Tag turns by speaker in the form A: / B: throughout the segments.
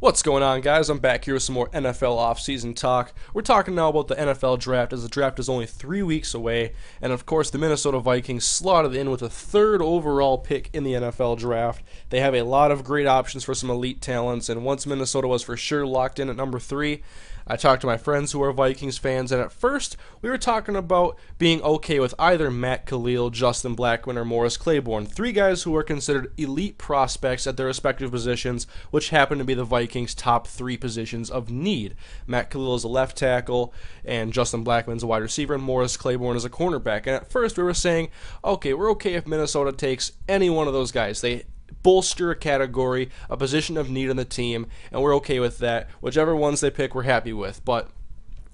A: What's going on, guys? I'm back here with some more NFL offseason talk. We're talking now about the NFL draft, as the draft is only 3 weeks away, and of course the Minnesota Vikings slotted in with the third overall pick in the NFL draft. They have a lot of great options for some elite talents, and once Minnesota was for sure locked in at number 3, I talked to my friends who are Vikings fans, and at first we were talking about being okay with either Matt Kalil, Justin Blackmon, or Morris Claiborne, 3 guys who are considered elite prospects at their respective positions, which happen to be the Vikings' top 3 positions of need. Matt Kalil is a left tackle, and Justin Blackmon's a wide receiver, and Morris Claiborne is a cornerback. And at first we were saying, okay, we're okay if Minnesota takes any one of those guys. They bolster a category, a position of need on the team, and we're okay with that. Whichever ones they pick, we're happy with. But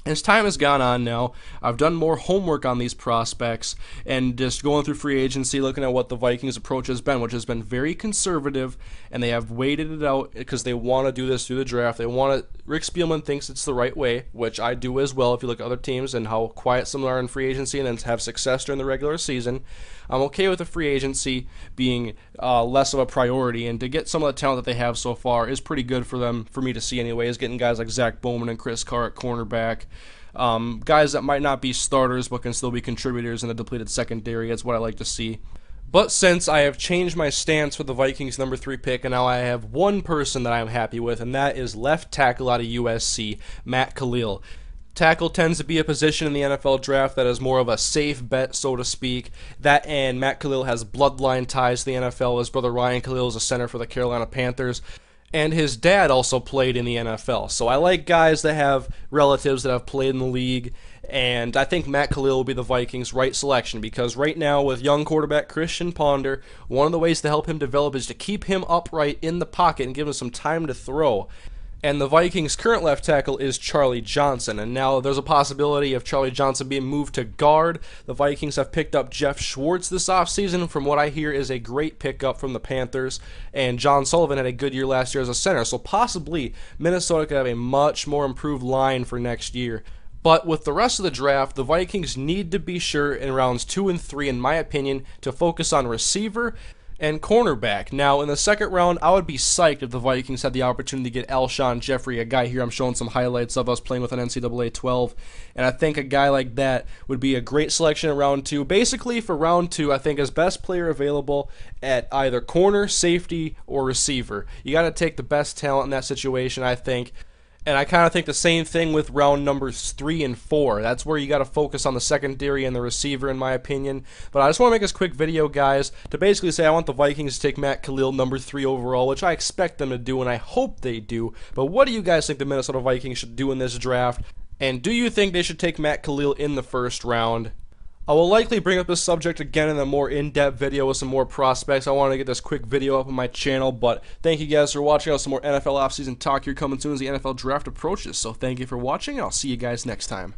A: as time has gone on now, I've done more homework on these prospects and just going through free agency, looking at what the Vikings' approach has been, which has been very conservative, and they have waited it out because they want to do this through the draft. They want to. Rick Spielman thinks it's the right way, which I do as well. If you look at other teams and how quiet some are in free agency and then have success during the regular season, I'm okay with the free agency being less of a priority, and to get some of the talent that they have so far is pretty good for them, for me to see anyways, getting guys like Zach Bowman and Chris Carr at cornerback. Guys that might not be starters but can still be contributors in a depleted secondary. That's what I like to see. But since I have changed my stance for the Vikings number 3 pick, and now I have one person that I'm happy with, and that is left tackle out of USC, Matt Kalil. Tackle tends to be a position in the NFL draft that is more of a safe bet, so to speak. That and Matt Kalil has bloodline ties to the NFL. His brother Ryan Kalil is a center for the Carolina Panthers, and his dad also played in the NFL. So I like guys that have relatives that have played in the league, and I think Matt Kalil will be the Vikings' right selection because right now with young quarterback Christian Ponder, one of the ways to help him develop is to keep him upright in the pocket and give him some time to throw. And the Vikings' current left tackle is Charlie Johnson. And now there's a possibility of Charlie Johnson being moved to guard. The Vikings have picked up Jeff Schwartz this offseason. From what I hear is a great pickup from the Panthers. And John Sullivan had a good year last year as a center. So possibly Minnesota could have a much more improved line for next year. But with the rest of the draft, the Vikings need to be sure in rounds 2 and 3, in my opinion, to focus on receiver and cornerback. Now, in the second round, I would be psyched if the Vikings had the opportunity to get Alshon Jeffrey, a guy here I'm showing some highlights of us playing with an NCAA 12, and I think a guy like that would be a great selection in round 2. Basically, for round 2, I think as best player available at either corner, safety, or receiver. You got to take the best talent in that situation, I think. And I kind of think the same thing with round numbers 3 and 4. That's where you got to focus on the secondary and the receiver, in my opinion. But I just want to make this quick video, guys, to basically say I want the Vikings to take Matt Kalil number 3 overall, which I expect them to do, and I hope they do. But what do you guys think the Minnesota Vikings should do in this draft? And do you think they should take Matt Kalil in the first round? I will likely bring up this subject again in a more in-depth video with some more prospects. I want to get this quick video up on my channel, but thank you guys for watching. Some more NFL offseason talk here coming soon as the NFL draft approaches. So thank you for watching, and I'll see you guys next time.